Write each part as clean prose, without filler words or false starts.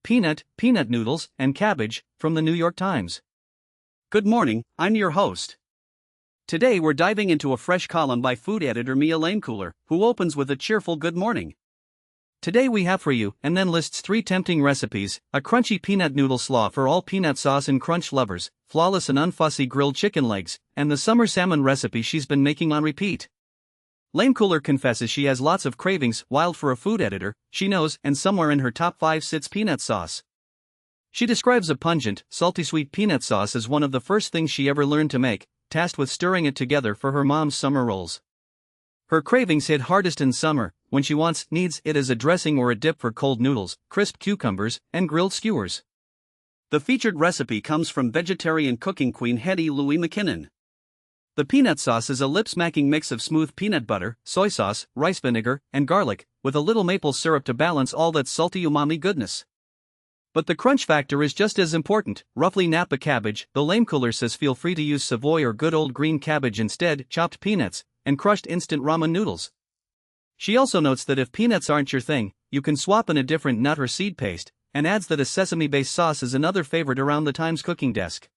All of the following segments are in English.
peanut noodles, and cabbage, from the New York Times. Good morning, I'm your host. Today we're diving into a fresh column by food editor Mia Lamecooler, who opens with a cheerful good morning. Today we have for you, and then lists 3 tempting recipes: a crunchy peanut noodle slaw for all peanut sauce and crunch lovers, flawless and unfussy grilled chicken legs, and the summer salmon recipe she's been making on repeat. Lamecooler confesses she has lots of cravings. Wild for a food editor, she knows, and somewhere in her top 5 sits peanut sauce. She describes a pungent, salty-sweet peanut sauce as one of the first things she ever learned to make, tasked with stirring it together for her mom's summer rolls. Her cravings hit hardest in summer, when she needs it as a dressing or a dip for cold noodles, crisp cucumbers, and grilled skewers. The featured recipe comes from vegetarian cooking queen Hetty Louie McKinnon. The peanut sauce is a lip-smacking mix of smooth peanut butter, soy sauce, rice vinegar, and garlic, with a little maple syrup to balance all that salty umami goodness. But the crunch factor is just as important. Roughly Napa cabbage, though Lamecooler says feel free to use Savoy or good old green cabbage instead, chopped peanuts, and crushed instant ramen noodles. She also notes that if peanuts aren't your thing, you can swap in a different nut or seed paste, and adds that a sesame-based sauce is another favorite around the Times cooking desk.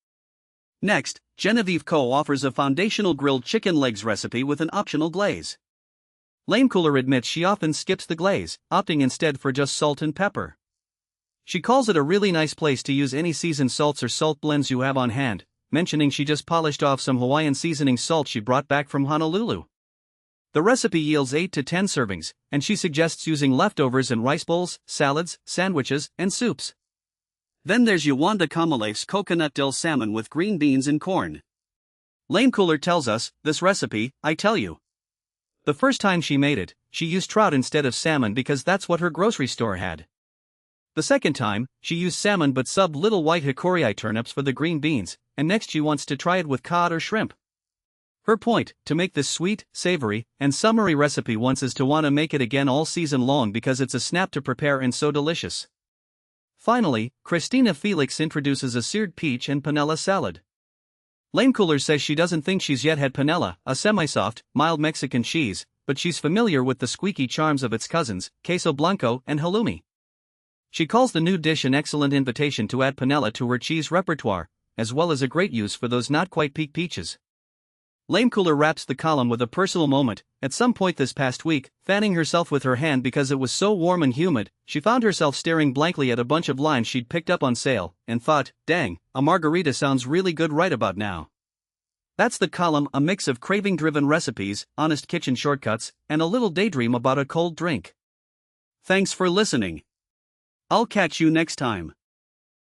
Next, Genevieve Co offers a foundational grilled chicken legs recipe with an optional glaze. Lamecooler admits she often skips the glaze, opting instead for just salt and pepper. She calls it a really nice place to use any seasoned salts or salt blends you have on hand, mentioning she just polished off some Hawaiian seasoning salt she brought back from Honolulu. The recipe yields 8 to 10 servings, and she suggests using leftovers in rice bowls, salads, sandwiches, and soups. Then there's Yawanda Kamalef's coconut dill salmon with green beans and corn. Lamecooler tells us, this recipe, I tell you. The first time she made it, she used trout instead of salmon because that's what her grocery store had. The second time, she used salmon but subbed little white hickory turnips for the green beans, and next she wants to try it with cod or shrimp. Her point, to make this sweet, savory, and summery recipe once is to want to make it again all season long because it's a snap to prepare and so delicious. Finally, Christina Felix introduces a seared peach and panela salad. Lamecooler says she doesn't think she's yet had panela, a semi-soft, mild Mexican cheese, but she's familiar with the squeaky charms of its cousins, queso blanco and halloumi. She calls the new dish an excellent invitation to add panela to her cheese repertoire, as well as a great use for those not quite peak peaches. Lamecooler wraps the column with a personal moment. At some point this past week, fanning herself with her hand because it was so warm and humid, she found herself staring blankly at a bunch of limes she'd picked up on sale, and thought, dang, a margarita sounds really good right about now. That's the column, a mix of craving-driven recipes, honest kitchen shortcuts, and a little daydream about a cold drink. Thanks for listening. I'll catch you next time.